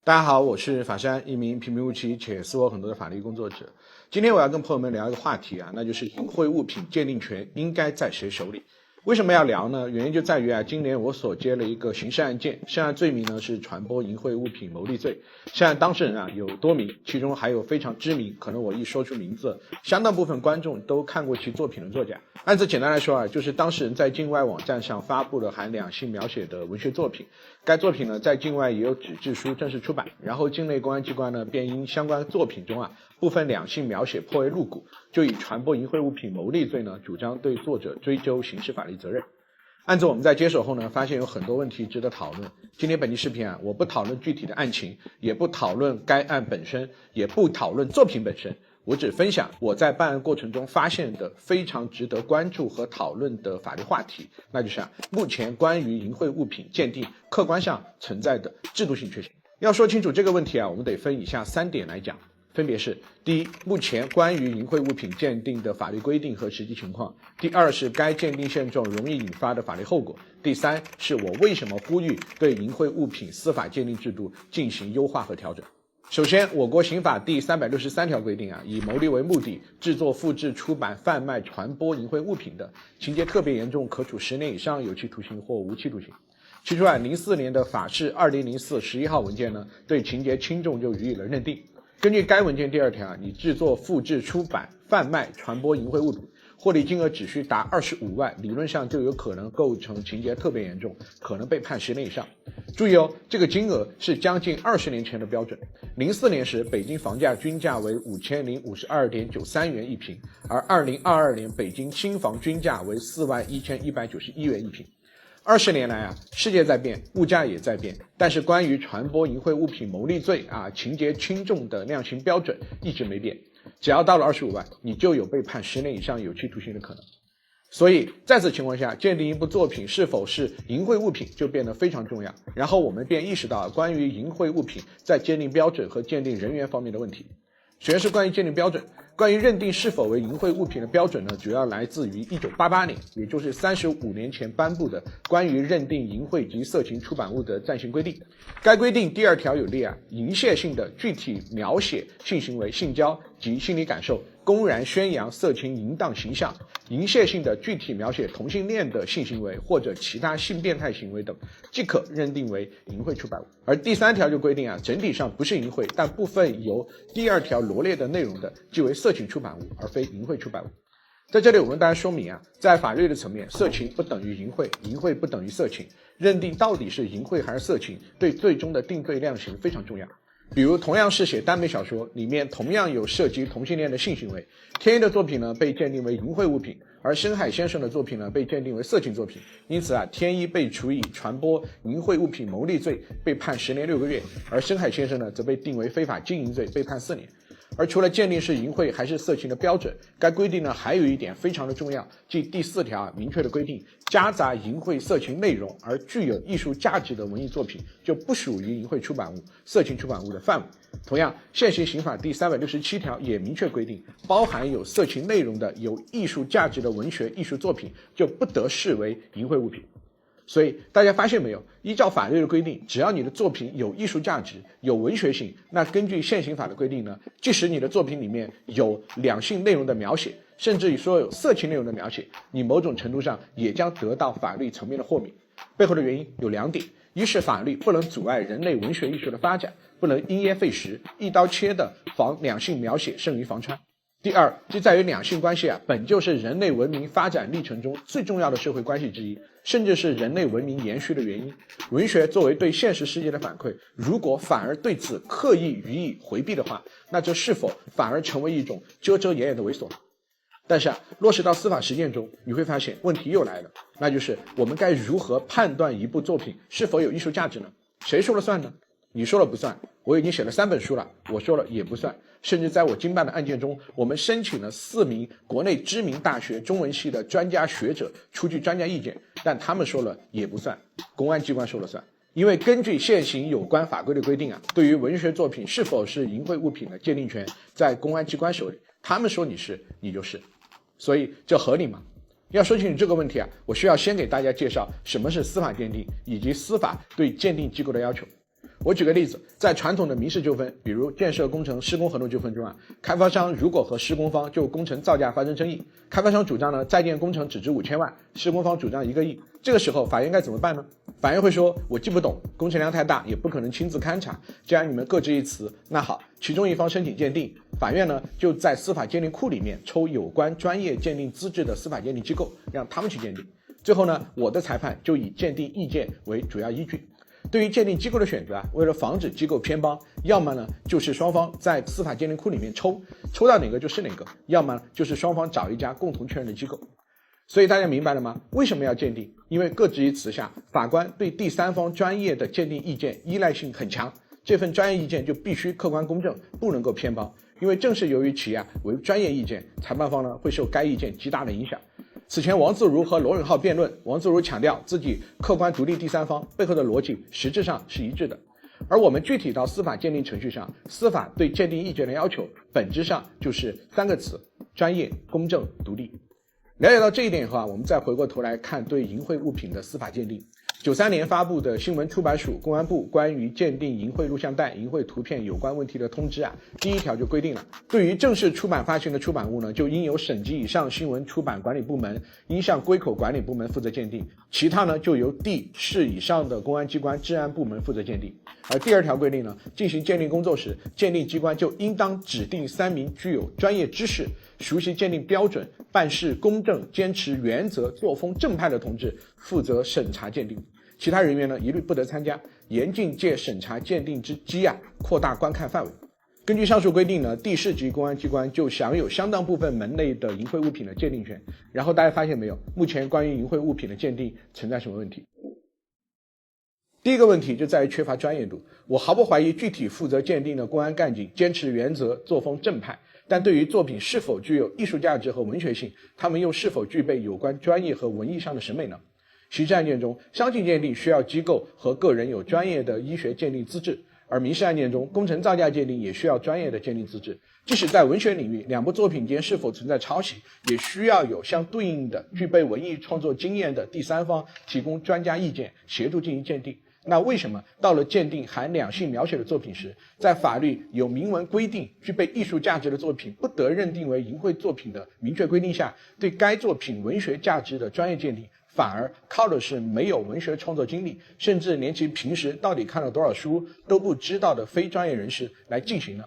大家好，我是法山，一名平平无奇且思我很多的法律工作者。今天我要跟朋友们聊一个话题那就是淫秽物品鉴定权应该在谁手里。为什么要聊呢？原因就在于今年我所接了一个刑事案件，涉案罪名呢是传播淫秽物品牟利罪。涉案当事人有多名，其中还有非常知名，可能我一说出名字，相当部分观众都看过其作品的作家。案子简单来说就是当事人在境外网站上发布了含两性描写的文学作品，该作品呢在境外也有纸质书正式出版，然后境内公安机关呢便因相关作品中部分两性描写颇为露骨，就以传播淫秽物品牟利罪呢主张对作者追究刑事法律责任。案子我们在接手后呢，发现有很多问题值得讨论。今天本期视频我不讨论具体的案情，也不讨论该案本身，也不讨论作品本身，我只分享我在办案过程中发现的非常值得关注和讨论的法律话题，那就是目前关于淫秽物品鉴定客观上存在的制度性缺陷。要说清楚这个问题我们得分以下3点来讲。分别是：第一，目前关于淫秽物品鉴定的法律规定和实际情况；第二是该鉴定现状容易引发的法律后果；第三是我为什么呼吁对淫秽物品司法鉴定制度进行优化和调整。首先，我国刑法第363条规定以牟利为目的制作、复制、出版、贩卖、传播淫秽物品的，情节特别严重，可处10年以上有期徒刑或无期徒刑。其中04年的法释2004 11号文件呢，对情节轻重就予以了认定。根据该文件第2条你制作、复制、出版、贩卖、传播淫秽物品，获利金额只需达25万，理论上就有可能构成情节特别严重，可能被判10年以上。注意这个金额是将近20年前的标准。04年时北京房价均价为5052.93元一平，而2022年北京新房均价为41191元一平。20年来世界在变，物价也在变，但是关于传播淫秽物品牟利罪情节轻重的量刑标准一直没变，只要到了25万，你就有被判10年以上有期徒刑的可能。所以在此情况下，鉴定一部作品是否是淫秽物品就变得非常重要。然后我们便意识到关于淫秽物品在鉴定标准和鉴定人员方面的问题。首先是关于鉴定标准，关于认定是否为淫秽物品的标准呢，主要来自于1988年，也就是35年前颁布的关于认定淫秽及色情出版物的暂行规定。该规定第2条有列淫亵性的具体描写性行为、性交及心理感受，公然宣扬色情淫荡形象，淫亵性的具体描写同性恋的性行为或者其他性变态行为等，即可认定为淫秽出版物。而第3条就规定整体上不是淫秽，但部分由第2条罗列的内容的，即为色情出版物，而非淫秽出版物。在这里我们大家说明在法律的层面，色情不等于淫秽，淫秽不等于色情，认定到底是淫秽还是色情，对最终的定罪量刑非常重要。比如同样是写耽美小说，里面同样有涉及同性恋的性行为，天一的作品呢被鉴定为淫秽物品，而深海先生的作品呢被鉴定为色情作品。因此天一被处以传播淫秽物品牟利罪，被判10年6个月，而深海先生呢则被定为非法经营罪，被判4年。而除了鉴定是淫秽还是色情的标准，该规定呢还有一点非常的重要，即第4条明确的规定，夹杂淫秽色情内容而具有艺术价值的文艺作品就不属于淫秽出版物、色情出版物的范围。同样，现行刑法第367条也明确规定，包含有色情内容的有艺术价值的文学艺术作品就不得视为淫秽物品。所以大家发现没有，依照法律的规定，只要你的作品有艺术价值、有文学性，那根据现行法的规定呢，即使你的作品里面有两性内容的描写，甚至于说有色情内容的描写，你某种程度上也将得到法律层面的豁免。背后的原因有2点，一是法律不能阻碍人类文学艺术的发展，不能因噎废食，一刀切的防两性描写胜于防穿。第二，就在于两性关系本就是人类文明发展历程中最重要的社会关系之一，甚至是人类文明延续的原因。文学作为对现实世界的反馈，如果反而对此刻意予以回避的话，那这是否反而成为一种遮遮掩掩的猥琐？但是落实到司法实践中，你会发现问题又来了，那就是我们该如何判断一部作品是否有艺术价值呢？谁说了算呢？你说了不算，我已经写了3本书了，我说了也不算。甚至在我经办的案件中，我们申请了4名国内知名大学中文系的专家学者出具专家意见，但他们说了也不算，公安机关说了算。因为根据现行有关法规的规定对于文学作品是否是淫秽物品的鉴定权在公安机关手里，他们说你是，你就是。所以这合理吗？要说清楚这个问题我需要先给大家介绍什么是司法鉴定，以及司法对鉴定机构的要求。我举个例子，在传统的民事纠纷，比如建设工程施工合同纠纷中开发商如果和施工方就工程造价发生争议，开发商主张呢在建工程只值5000万，施工方主张1个亿，这个时候法院该怎么办呢？法院会说，我既不懂，工程量太大，也不可能亲自勘察，既然你们各执一词，那好，其中一方申请鉴定，法院呢就在司法鉴定库里面抽有关专业鉴定资质的司法鉴定机构，让他们去鉴定。最后呢，我的裁判就以鉴定意见为主要依据。对于鉴定机构的选择为了防止机构偏帮，要么呢就是双方在司法鉴定库里面抽到哪个就是哪个，要么就是双方找一家共同确认的机构。所以大家明白了吗？为什么要鉴定？因为各执一词下，法官对第三方专业的鉴定意见依赖性很强，这份专业意见就必须客观公正，不能够偏帮。因为正是由于其为专业意见，裁判方呢会受该意见极大的影响。此前王自如和罗永浩辩论，王自如强调自己客观独立第三方背后的逻辑实质上是一致的。而我们具体到司法鉴定程序上，司法对鉴定意见的要求本质上就是3个词：专业、公正、独立。了解到这一点以后我们再回过头来看对淫秽物品的司法鉴定。93年发布的新闻出版署公安部关于鉴定淫秽录像带、淫秽图片有关问题的通知第1条就规定了，对于正式出版发行的出版物呢，就应由省级以上新闻出版管理部门应向归口管理部门负责鉴定，其他呢就由地市以上的公安机关治安部门负责鉴定。而第2条规定呢，进行鉴定工作时，鉴定机关就应当指定3名具有专业知识、熟悉鉴定标准、办事公正、坚持原则、作风正派的同志负责审查鉴定，其他人员呢一律不得参加，严禁借审查鉴定之机扩大观看范围。根据上述规定呢，地市级公安机关就享有相当部分门类的淫秽物品的鉴定权。然后大家发现没有，目前关于淫秽物品的鉴定存在什么问题？第一个问题就在于缺乏专业度。我毫不怀疑具体负责鉴定的公安干警坚持原则，作风正派，但对于作品是否具有艺术价值和文学性，他们又是否具备有关专业和文艺上的审美呢？刑事案件中，伤情鉴定需要机构和个人有专业的医学鉴定资质，而民事案件中，工程造价鉴定也需要专业的鉴定资质。即使在文学领域，2部作品间是否存在抄袭，也需要有相对应的具备文艺创作经验的第三方提供专家意见，协助进行鉴定。那为什么到了鉴定含两性描写的作品时，在法律有明文规定具备艺术价值的作品不得认定为淫秽作品的明确规定下，对该作品文学价值的专业鉴定反而靠的是没有文学创作经历，甚至连其平时到底看了多少书都不知道的非专业人士来进行呢？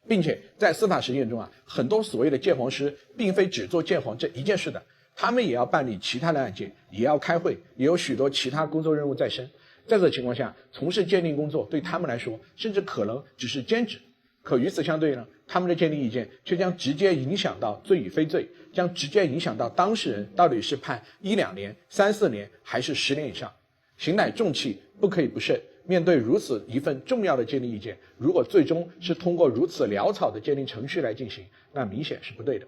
并且在司法实践中很多所谓的鉴黄师并非只做鉴黄这一件事的，他们也要办理其他的案件，也要开会，也有许多其他工作任务在身。在这情况下，从事鉴定工作对他们来说甚至可能只是兼职。可与此相对呢，他们的鉴定意见却将直接影响到罪与非罪，将直接影响到当事人到底是判1-2年、3-4年还是10年以上。刑乃重器，不可以不慎。面对如此一份重要的鉴定意见，如果最终是通过如此潦草的鉴定程序来进行，那明显是不对的。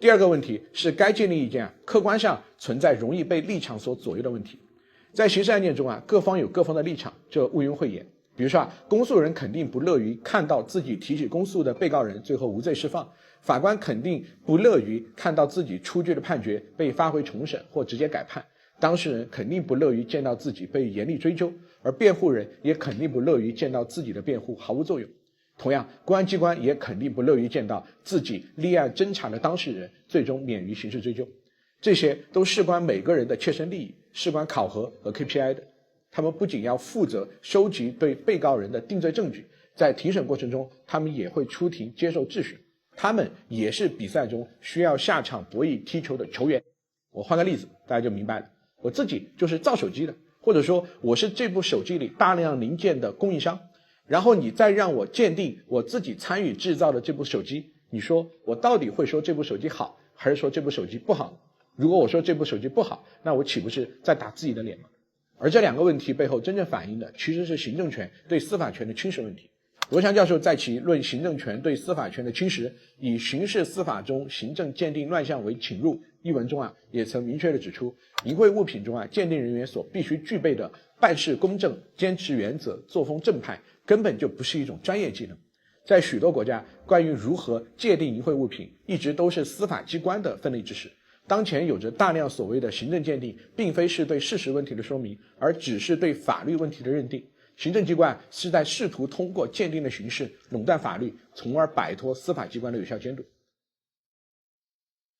第二个问题是该鉴定意见客观上存在容易被立场所左右的问题。在刑事案件中各方有各方的立场，这毋庸讳言。比如说公诉人肯定不乐于看到自己提起公诉的被告人最后无罪释放，法官肯定不乐于看到自己出具的判决被发回重审或直接改判，当事人肯定不乐于见到自己被严厉追究，而辩护人也肯定不乐于见到自己的辩护毫无作用。同样，公安机关也肯定不乐于见到自己立案侦查的当事人最终免于刑事追究。这些都事关每个人的切身利益，事关考核和 KPI 的。他们不仅要负责收集对被告人的定罪证据，在庭审过程中他们也会出庭接受质询，他们也是比赛中需要下场博弈踢球的球员。我换个例子大家就明白了，我自己就是造手机的，或者说我是这部手机里大量零件的供应商，然后你再让我鉴定我自己参与制造的这部手机，你说我到底会说这部手机好，还是说这部手机不好？如果我说这部手机不好，那我岂不是在打自己的脸吗？而这2个问题背后真正反映的其实是行政权对司法权的侵蚀问题。罗翔教授在其《论行政权对司法权的侵蚀：以刑事司法中行政鉴定乱象为侵入》一文中也曾明确地指出，淫秽物品中鉴定人员所必须具备的办事公正、坚持原则、作风正派，根本就不是一种专业技能。在许多国家，关于如何界定淫秽物品，一直都是司法机关的分内之事。当前有着大量所谓的行政鉴定，并非是对事实问题的说明，而只是对法律问题的认定。行政机关是在试图通过鉴定的形式垄断法律，从而摆脱司法机关的有效监督。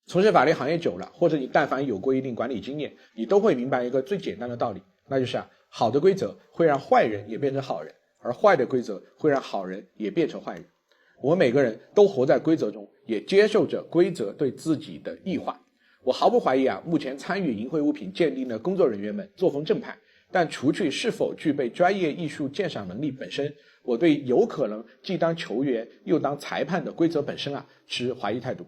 从事法律行业久了，或者你但凡有过一定管理经验，你都会明白一个最简单的道理，那就是好的规则会让坏人也变成好人，而坏的规则会让好人也变成坏人。我们每个人都活在规则中，也接受着规则对自己的异化。我毫不怀疑目前参与淫秽物品鉴定的工作人员们作风正派，但除去是否具备专业艺术鉴赏能力本身，我对有可能既当球员又当裁判的规则本身持怀疑态度。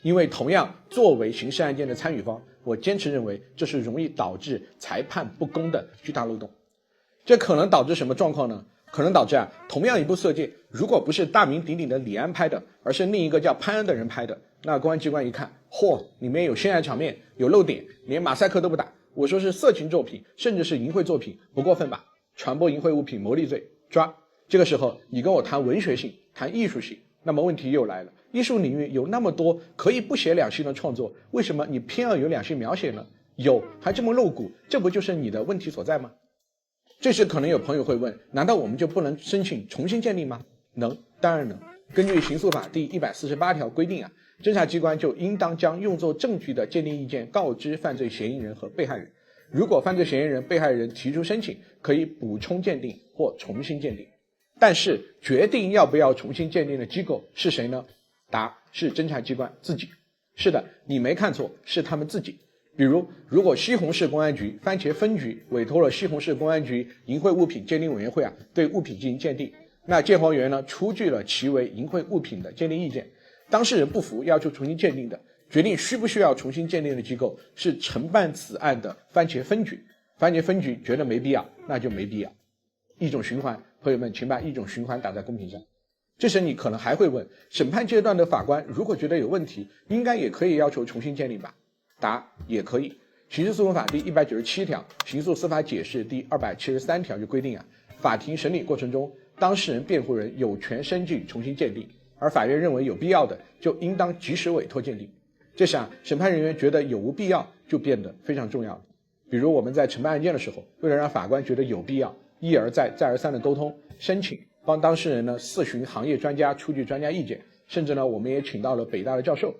因为同样作为刑事案件的参与方，我坚持认为这是容易导致裁判不公的巨大漏洞。这可能导致什么状况呢？可能导致同样一部色戒，如果不是大名鼎鼎的李安拍的，而是另一个叫潘安的人拍的，那公安机关一看，嚯，里面有性爱场面，有漏点，连马赛克都不打，我说是色情作品，甚至是淫秽作品，不过分吧？传播淫秽物品牟利罪，抓。这个时候你跟我谈文学性，谈艺术性，那么问题又来了，艺术领域有那么多可以不写两性的创作，为什么你偏要有两性描写呢？有还这么露骨，这不就是你的问题所在吗？这时可能有朋友会问，难道我们就不能申请重新鉴定吗？能，当然能。根据刑诉法第148条规定侦查机关就应当将用作证据的鉴定意见告知犯罪嫌疑人和被害人。如果犯罪嫌疑人、被害人提出申请，可以补充鉴定或重新鉴定。但是决定要不要重新鉴定的机构是谁呢？答：是侦查机关自己。是的，你没看错，是他们自己。比如，如果西红柿公安局番茄分局委托了西红柿公安局淫秽物品鉴定委员会对物品进行鉴定，那鉴黄员呢出具了其为淫秽物品的鉴定意见，当事人不服要求重新鉴定的，决定需不需要重新鉴定的机构是承办此案的番茄分局。番茄分局觉得没必要，那就没必要。一种循环，朋友们，请把一种循环打在公屏上。这时你可能还会问，审判阶段的法官如果觉得有问题，应该也可以要求重新鉴定吧？答：也可以。刑事诉讼法第197条、刑诉司法解释第273条就规定法庭审理过程中，当事人、辩护人有权申请重新鉴定，而法院认为有必要的，就应当及时委托鉴定。这时审判人员觉得有无必要就变得非常重要了。比如我们在承办案件的时候，为了让法官觉得有必要，一而再再而三的沟通申请，帮当事人呢咨询行业专家出具专家意见，甚至呢我们也请到了北大的教授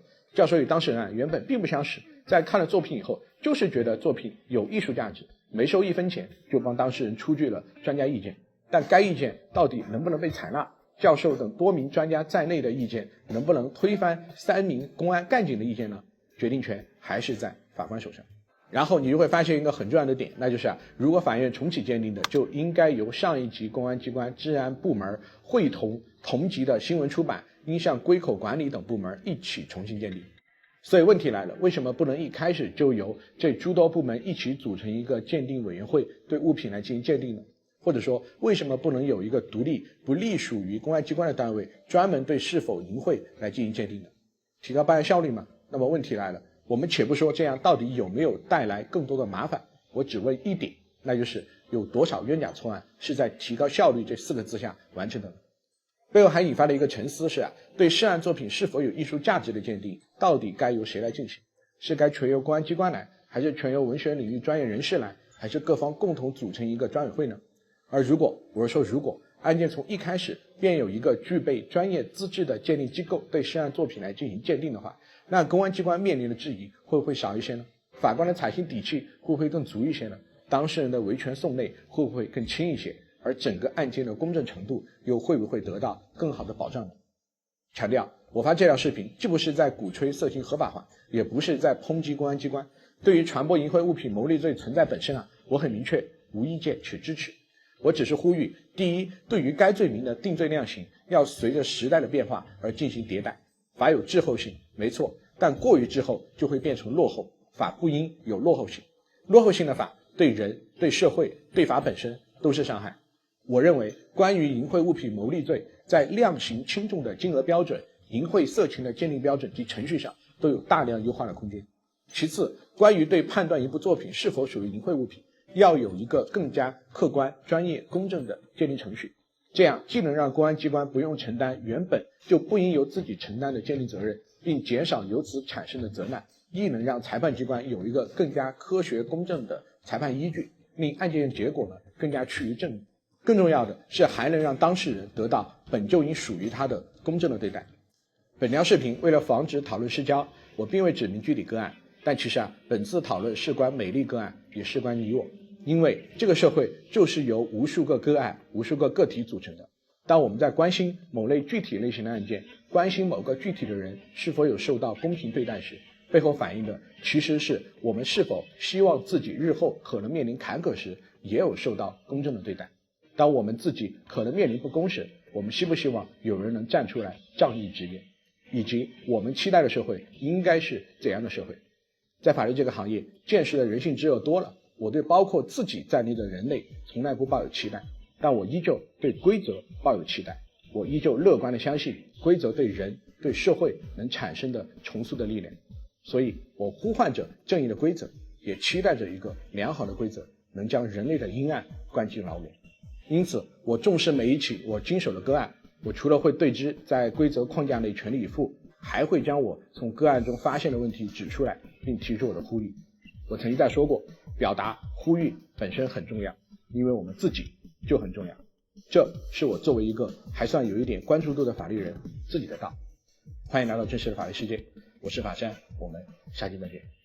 与当事人原本并不相识，在看了作品以后，就是觉得作品有艺术价值，没收1分钱就帮当事人出具了专家意见。但该意见到底能不能被采纳，教授等多名专家在内的意见能不能推翻3名公安干警的意见呢？决定权还是在法官手上。然后你就会发现一个很重要的点，那就是如果法院重启鉴定的，就应该由上一级公安机关治安部门会同同级的新闻出版、音像归口管理等部门一起重新鉴定。所以问题来了，为什么不能一开始就由这诸多部门一起组成一个鉴定委员会，对物品来进行鉴定呢？或者说，为什么不能有一个独立不隶属于公安机关的单位，专门对是否淫秽来进行鉴定呢？提高办案效率吗？那么问题来了，我们且不说这样到底有没有带来更多的麻烦，我只问一点，那就是有多少冤假错案是在提高效率这4个字下完成的呢？背后还引发了一个沉思，是对涉案作品是否有艺术价值的鉴定，到底该由谁来进行？是该全由公安机关来，还是全由文学领域专业人士来，还是各方共同组成一个专委会呢？而如果案件从一开始便有一个具备专业资质的鉴定机构对涉案作品来进行鉴定的话，那公安机关面临的质疑会不会少一些呢？法官的采信底气会不会更足一些呢？当事人的维权送内会不会更轻一些？而整个案件的公正程度又会不会得到更好的保障呢？强调，我发这条视频既不是在鼓吹色情合法化，也不是在抨击公安机关。对于传播淫秽物品牟利罪存在本身我很明确，无意见且支持。我只是呼吁，第一，对于该罪名的定罪量刑要随着时代的变化而进行迭代。法有滞后性，没错，但过于滞后就会变成落后，法不应有落后性。落后性的法对人、对社会、对法本身都是伤害。我认为关于淫秽物品牟利罪在量刑轻重的金额标准、淫秽色情的鉴定标准及程序上都有大量优化的空间。其次，关于对判断一部作品是否属于淫秽物品，要有一个更加客观、专业、公正的鉴定程序，这样既能让公安机关不用承担原本就不应由自己承担的鉴定责任，并减少由此产生的责难，亦能让裁判机关有一个更加科学公正的裁判依据，令案件结果更加趋于正义。更重要的是还能让当事人得到本就应属于他的公正的对待。本条视频为了防止讨论失焦，我并未指明具体个案，但其实本次讨论事关每例个案，也事关你我，因为这个社会就是由无数个个案、无数个个体组成的。当我们在关心某类具体类型的案件，关心某个具体的人是否有受到公平对待时，背后反映的其实是我们是否希望自己日后可能面临坎坷时也有受到公正的对待。当我们自己可能面临不公时，我们希不希望有人能站出来仗义执言，以及我们期待的社会应该是怎样的社会。在法律这个行业，见识的人性之恶多了，我对包括自己在内的人类从来不抱有期待，但我依旧对规则抱有期待，我依旧乐观地相信规则对人对社会能产生的重塑的力量。所以我呼唤着正义的规则，也期待着一个良好的规则能将人类的阴暗关进牢笼。因此我重视每一起我经手的个案，我除了会对之在规则框架内全力以赴，还会将我从个案中发现的问题指出来，并提出我的呼吁。我曾经在说过，表达呼吁本身很重要，因为我们自己就很重要。这是我作为一个还算有一点关注度的法律人自己的道。欢迎来到真实的法律世界，我是法山，我们下期再见。